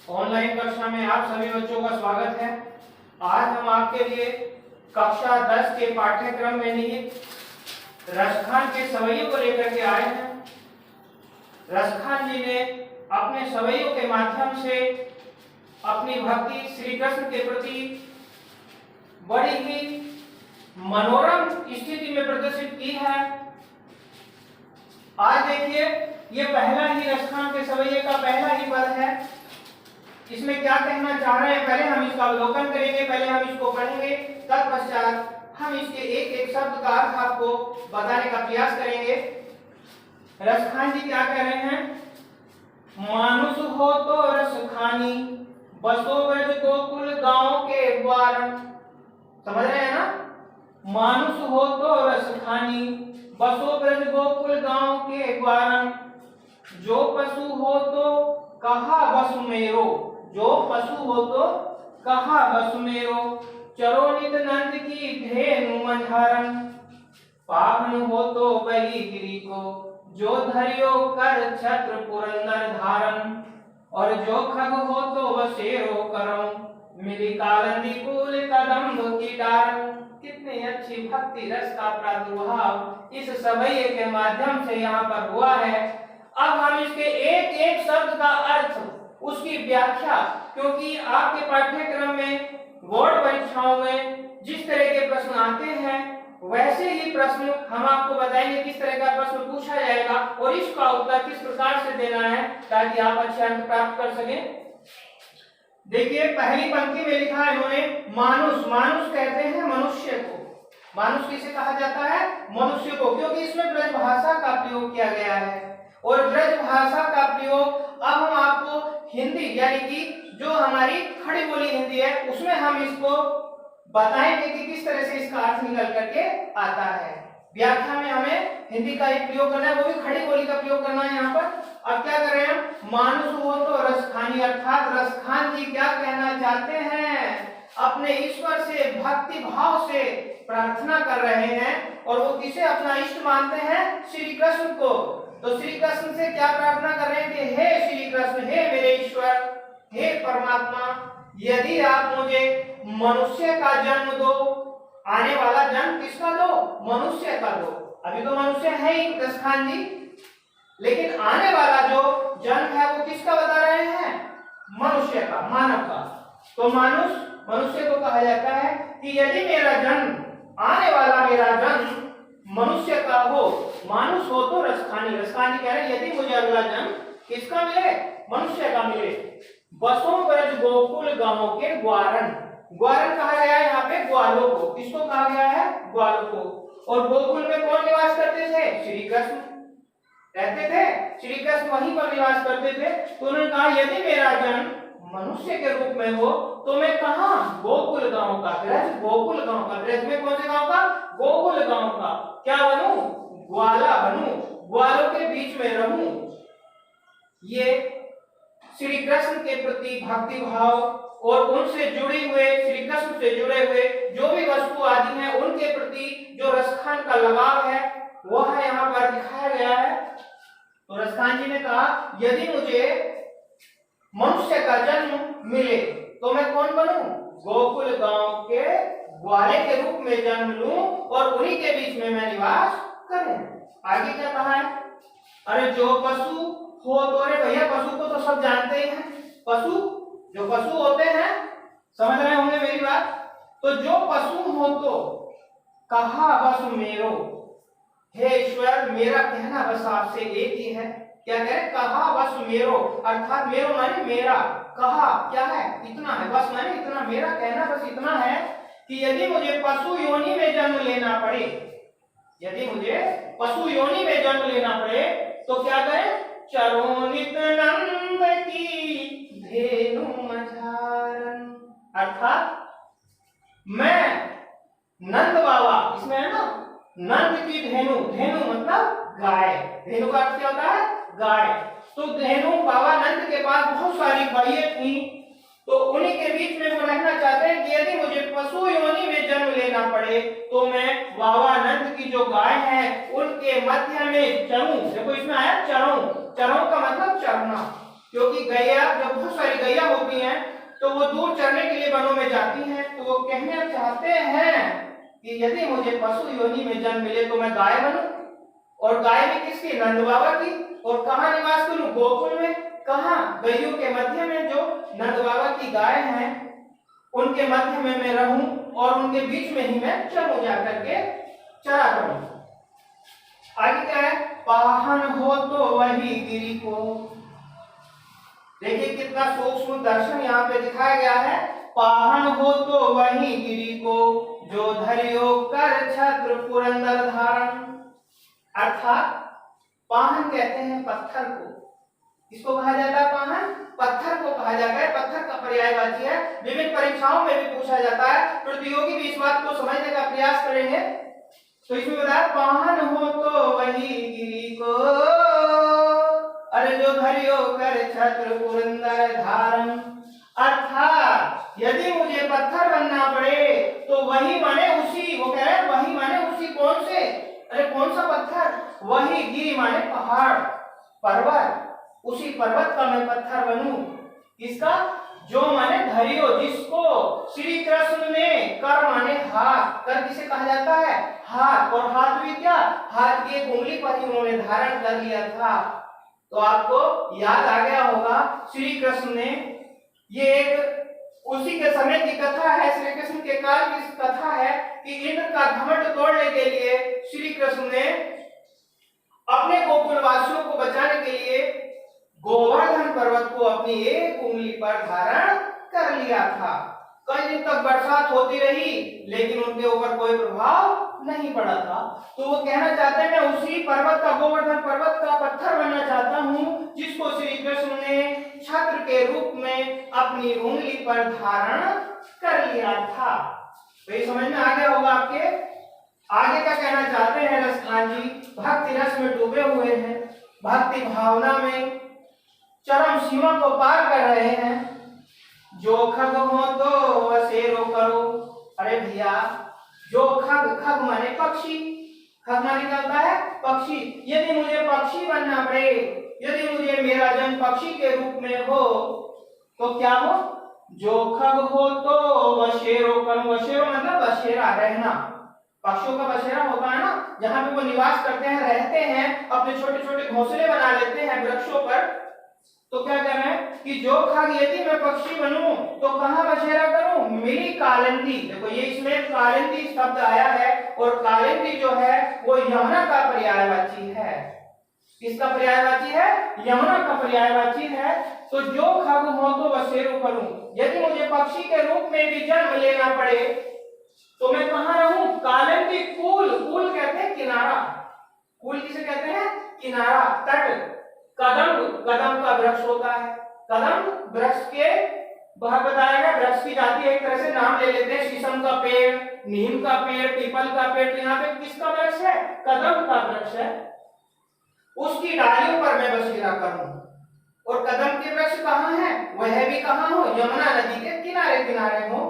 Online कक्षा में आप सभी बच्चों का स्वागत है। आज हम आपके लिए कक्षा 10 के पाठ्यक्रम में निहित रसखान के सवैयों को लेकर के आए हैं। रसखान जी ने अपने सवैयों के माध्यम से अपनी भक्ति श्री कृष्ण के प्रति बड़ी ही मनोरम स्थिति में प्रदर्शित की है। आज देखिए, ये पहला ही रसखान के सवैये का पहला ही पद है। इसमें क्या कहना चाह रहे हैं, पहले हम इसका अवलोकन करेंगे, पहले हम इसको पढ़ेंगे, तत्पश्चात हम इसके एक एक शब्द का अर्थ आपको बताने का प्रयास करेंगे। रसखान जी क्या कह रहे हैं? मानुष हो तो रसखानी, बसो ब्रज गोकुल गांव के द्वार। समझ रहे हैं ना? मानुष हो तो रसखानी, बसो ब्रज गोकुल गांव के द्वार। जो पशु हो तो कहा बसु मेरो, जो पशु हो तो कहा बसु मेरो। चरो नित नंद की धेनु मंझारन, पावन हो तो बलि गिरी को, जो धरियो कर छत्र पुरंदर धारन। और जो खग हो तो बसेरो करम, मिली कालंदी कुल कदम्ब की डारन। कितनी अच्छी भक्ति रस का प्रादुर्भाव इस सवैये के माध्यम से यहाँ पर हुआ है। अब हम इसके एक एक शब्द का अर्थ, उसकी व्याख्या, क्योंकि आपके पाठ्यक्रम में बोर्ड परीक्षाओं में जिस तरह के प्रश्न आते हैं वैसे ही प्रश्न हम आपको बताएंगे किस तरह का प्रश्न पूछा जाएगा और इसका उत्तर किस प्रकार से देना है ताकि आप अच्छे अंक प्राप्त कर सकें। देखिए, पहली पंक्ति में लिखा है इन्होंने मानुष। मानुष कहते हैं मनुष्य को। मानुष किसे कहा जाता है? मनुष्य को, क्योंकि इसमें ब्रज भाषा का प्रयोग किया गया है। और ब्रज भाषा का प्रयोग अब हम आपको हिंदी यानी कि जो हमारी खड़ी बोली हिंदी है उसमें हम इसको बताएंगे कि किस तरह से इसका अर्थ निकल करके आता है। व्याख्या में हमें हिंदी का ही प्रयोग करना है, वो भी खड़ी बोली का प्रयोग करना है यहाँ पर। अब क्या कर रहे हैं? मानुष हो तो रसखानी, अर्थात रसखान जी क्या कहना चाहते हैं? अपने ईश्वर से भक्ति भाव से प्रार्थना कर रहे हैं और वो किसे अपना इष्ट मानते हैं? श्री कृष्ण को। तो श्री कृष्ण से क्या प्रार्थना कर रहे हैं कि हे श्री कृष्ण, हे मेरे ईश्वर, हे परमात्मा, यदि आप मुझे मनुष्य का जन्म दो, आने वाला जन्म किसका दो? मनुष्य का दो। अभी तो मनुष्य है ही रसखान जी, लेकिन आने वाला जो जन्म है वो किसका बता रहे हैं? मनुष्य का, मानव का। तो मनुष्य को कहा जाता है कि यदि मेरा जन्म, आने वाला मेरा जन्म मनुष्य का हो, मानुष हो तो रसखानी। रसखानी कह रहे हैं यदि मुझे अगला जन्म किसका मिले? मनुष्य का मिले। बसों ब्रज गोकुल गांव के ग्वारन। ग्वारन कहा गया है यहाँ पे ग्वालों को। किसको कहा गया है? ग्वालों को। और गोकुल में कौन निवास करते थे? श्री कृष्ण रहते थे। श्री कृष्ण वहीं पर निवास करते थे। तो उन्होंने कहा यदि मेरा जन्म मनुष्य के रूप में हो तो मैं कहाँ? गोकुल गांव का, ब्रज गोकुल गांव का। ब्रज में कौन से गांव का? गोकुल गांव का। क्या बनूं? ग्वाला बनूं, ग्वालों के बीच में रहूं। ये श्री कृष्ण के प्रति भक्ति भाव और उनसे जुड़े हुए, श्री कृष्ण से जुड़े हुए जो भी वस्तु आदि हैं उनके प्रति जो रसखान का लगाव है वह यहाँ पर दिखाया गया है। तो रसखान जी ने कहा यदि मुझे मनुष्य का जन्म मिले तो मैं कौन बनूं? गोकुल गांव के ग्वाले के रूप में जन्म लूं और उन्हीं के बीच में मैं निवास करूं। आगे क्या कहा है? अरे जो पशु हो तो, अरे भैया पशु को तो सब जानते ही हैं। पशु, जो पशु होते हैं, समझ रहे होंगे मेरी बात। तो जो पशु हो तो कहा बस मेरो, हे ईश्वर मेरा कहना बस आपसे एक ही है। क्या कह रहे? कहा बस मेरो, अर्थात मेरो माने मेरा, कहा क्या है? इतना है, बस माने इतना, मेरा कहना बस इतना है कि यदि मुझे पशु योनि में जन्म लेना पड़े, यदि मुझे पशु योनि में जन्म लेना पड़े तो क्या करें? चरो नित नंद की धेनु मंझारन, अर्थात मैं नंद बाबा, इसमें है ना नंद की धेनु, धेनु मतलब गाय। धेनु का अर्थ क्या होता है? गाय। तो धेनु बाबा नंद के पास बहुत सारी गायें थी, तो उन्हीं के बीच में वो रहना चाहते हैं कि यदि मुझे पशु योनि में जन्म लेना पड़े तो मैं बाबा नंद की जो गाय है उनके मध्य में चरूं। देखो इसमें आया चरूं, चरों का मतलब चरना, क्योंकि गैया, जब बहुत सारी गैया होती हैं तो वो दूर चरने के लिए वनों में जाती हैं, तो वो कहना चाहते हैं कि यदि मुझे पशु योनि में जन्म मिले तो मैं गाय बनूं, और गाय भी किसकी? नंद बाबा की। और कहाँ निवास करूं? गोकुल में। कहाँ? गैयों के मध्य में, जो नंद बाबा की गाय हैं उनके मध्य में मैं रहूं और उनके बीच में ही मैं चलूं, जाकर के चरा करूं। आगे क्या है? पाहन हो तो वही गिरी को। देखिए कितना सूक्ष्म दर्शन यहाँ पे दिखाया गया है। पाहन हो तो वही गिरी को, जो धरियो कर छत्र पुरंदर धारण। अर्थात पाहन कहते हैं पत्थर को। किसको कहा जाता है? पाहन। पत्थर को कहा जाता है। पत्थर का पर्यायवाची है। विभिन्न परीक्षाओं में भी पूछा जाता है। प्रतियोगी भी इस बात को समझने का प्रयास करेंगे। तो इसमें बताया पाहन हो तो वही गिरी को, अरे जो धरियो कर छत्र पुरंदर धारण। अर्थात यदि मुझे पत्थर बनना पड़े तो वही माने उसी, वो कह रहे हैं वही माने उसी। कौन से? अरे कौन सा पत्थर? वही गिरी माने पहाड़, पर्वत। उसी पर्वत का मैं पत्थर बनूं। किसका? जो माने धरियो, जिसको श्री कृष्ण ने कर माने हाथ। कर किसे कहा जाता है? हाथ। और हाथ भी क्या? हाथ की एक उंगली पर ही उन्होंने धारण कर लिया था। तो आपको याद आ गया होगा श्री कृष्ण ने, ये एक उसी के समय की कथा है, श्री कृष्ण के काल की कथा है कि इंद्र का घमंड तोड़ने के लिए श्री कृष्ण ने अपने गोकुल वासियों को बचाने के लिए गोवर्धन पर्वत को अपनी एक उंगली पर धारण कर लिया था। कई दिन तक बरसात होती रही लेकिन उनके ऊपर कोई प्रभाव नहीं पड़ा था। तो वो कहना चाहते हैं मैं उसी पर्वत का, गोवर्धन पर्वत का पत्थर बनना चाहता हूँ, जिसको श्री कृष्ण ने छत्र के रूप में अपनी उंगली पर धारण कर लिया था। तो ये समझ में आ गया होगा आपके। आगे क्या कहना चाहते हैं रसखान जी? भक्ति रस में डूबे हुए हैं, भक्ति भावना में चरम सीमा को पार कर रहे हैं। जो खग हो तो वसेरो करो। अरे भैया, जो खग, खग माने पक्षी, खग माने क्या होता है? पक्षी। यदि मुझे पक्षी बनना पड़े, यदि मुझे मेरा जन्म पक्षी के रूप में हो तो क्या हो? जो खग हो तो वसेरो करो। वसेरो मतलब बसेरा, रहना। पक्षियों का बसेरा होता है ना, जहां पे वो निवास करते हैं, रहते हैं, अपने छोटे छोटे घोंसले बना लेते हैं वृक्षों पर। तो क्या कह रहे हैं कि जो खग यदि मैं पक्षी बनूं तो कहां बसेरा करूं? मिली कालिंदी। देखो ये इसमें कालिंदी शब्द आया है, और कालिंदी जो है वो यमुना का पर्यायवाची है। किसका पर्यायवाची है? यमुना का पर्यायवाची है। तो जो खग हो तो बसेरो करूं, यदि मुझे पक्षी के रूप में भी जन्म लेना पड़े तो मैं कहां रहूं? कालिंदी कूल। कूल कहते हैं किनारा। कूल किसे कहते हैं? किनारा, तट। कदम, कदम का वृक्ष होता है। कदम वृक्ष के वह बताया गया, वृक्ष की जाति एक तरह से नाम ले लेते हैं। शीशम का पेड़, नीम का पेड़, पीपल का पेड़। तो यहाँ पे किसका वृक्ष है? कदम का वृक्ष है। उसकी डालियों पर मैं बसेरा करूं। और कदम के वृक्ष कहाँ है? वह भी कहाँ हो? यमुना नदी के किनारे किनारे हो,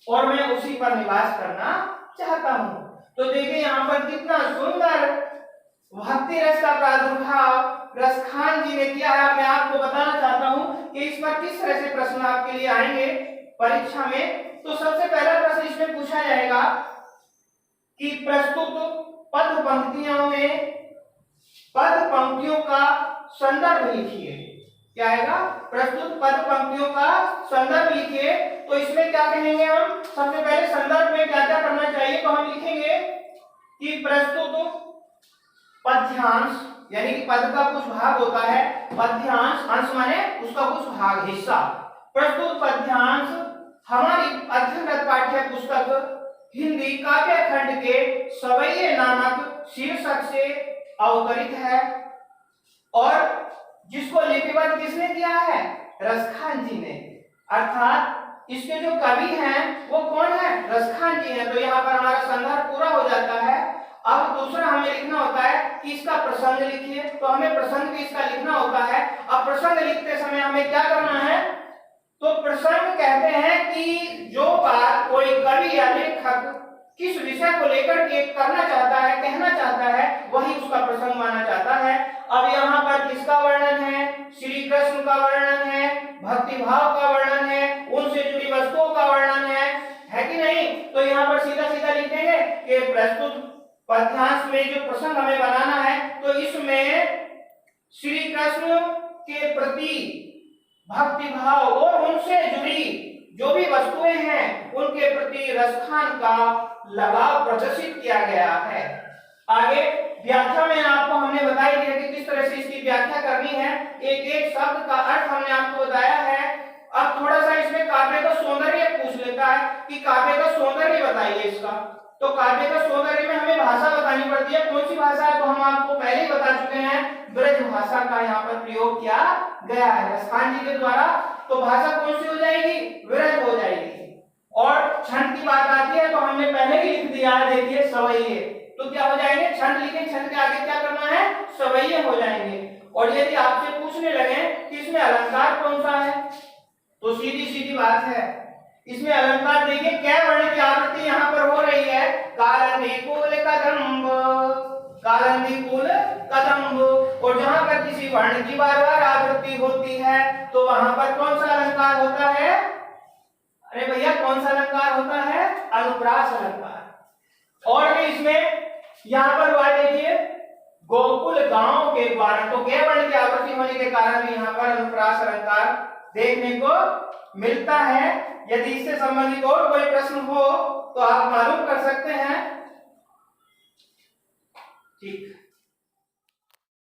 और मैं उसी पर निवास करना चाहता हूं। तो देखिए यहाँ पर कितना सुंदर भक्ति रस का प्रादुर्भाव रसखान जी ने किया है। मैं आपको बताना चाहता हूं कि इस पर किस तरह से प्रश्न आपके लिए आएंगे परीक्षा में। तो सबसे पहला प्रश्न इसमें पूछा जाएगा कि प्रस्तुत पद पंक्तियों में पद पंक्तियों का संदर्भ लिखिए। क्या आएगा? प्रस्तुत पद पंक्तियों का संदर्भ लिखिए। तो इसमें क्या कहेंगे हम? सबसे पहले संदर्भ में क्या क्या करना चाहिए? तो हम लिखेंगे कि प्रस्तुत पद्यांश, यानी कि पद का कुछ भाग होता है। पद्यांश, अंश माने उसका कुछ भाग, हिस्सा। प्रस्तुत पद्यांश हमारी अध्ययनरत पाठ्य पुस्तक हिंदी काव्य खंड के सवैये नामक शीर्षक से अवतरित है, और जिसको लिपिबद्ध किसने किया है? रसखान जी ने। अर्थात इसके जो कवि हैं वो कौन है? रसखान जी हैं। तो यहाँ पर हमारा संदर्भ पूरा हो जाता है। अब दूसरा हमें लिखना होता है कि इसका प्रसंग लिखिए। तो हमें प्रसंग भी इसका लिखना होता है। अब प्रसंग लिखते समय हमें क्या करना है? तो प्रसंग कहते हैं कि जो बात कोई कवि या लेखक किस विषय को लेकर के करना चाहता है, कहना चाहता है, वही उसका प्रसंग माना जाता है। अब यहाँ पर किसका वर्णन है? श्री कृष्ण का वर्णन है, भक्ति भाव का वर्णन है, उनसे जुड़ी वस्तुओं का वर्णन है कि नहीं? तो यहाँ पर सीधा सीधा लिख देंगे कि प्रस्तुत पद्यांश में जो प्रसंग हमें बनाना है, तो इसमें श्री कृष्ण के प्रति भक्ति भाव और उनसे जुड़ी जो भी वस्तुएं हैं उनके प्रति रसखान का लगाव प्रदर्शित किया गया है। आगे व्याख्या में आपको हमने बताई है कि किस तरह से इसकी व्याख्या करनी है। एक एक शब्द का अर्थ हमने आपको बताया है। अब थोड़ा सा इसमें काव्य का सौंदर्य पूछ लेता है कि काव्य का सौंदर्य बताइए इसका। तो काव्य का सौंदर्य में हमें भाषा बतानी पड़ती है। कौन सी भाषा है? तो हम आपको पहले ही बता चुके हैं, ब्रज भाषा का यहाँ पर प्रयोग किया गया है रसखान जी के द्वारा। तो भाषा कौन सी हो जाएगी? ब्रज हो जाएगी। और छंद की बात आती है तो हमने पहले ही लिख दिया है, देखिए सवैये। तो क्या हो जाएंगे? छंद लिखे, छंद के आगे क्या करना है? सवैये हो जाएंगे। और यदि आपसे पूछने लगे कि इसमें अलंकार कौन सा है, तो सीधी सीधी बात है, इसमें अलंकार देखिए क्या वर्ण की आवृत्ति यहाँ पर हो रही है, कालंदीकूल कदम्ब, कालंदीकूल कदम्ब। और जहां पर किसी वर्ण की बार बार आवृत्ति होती है तो वहां पर कौन सा अलंकार होता है? अरे भैया कौन सा अलंकार होता है? अनुप्रास अलंकार। और भी इसमें यहाँ पर बात देखिए, गोकुल गांव के द्वारा, तो गे वर्ण की आवृत्ति होने के कारण भी यहाँ पर अनुप्रास अलंकार देखने को मिलता है। यदि इससे संबंधित और कोई प्रश्न हो तो आप मालूम कर सकते हैं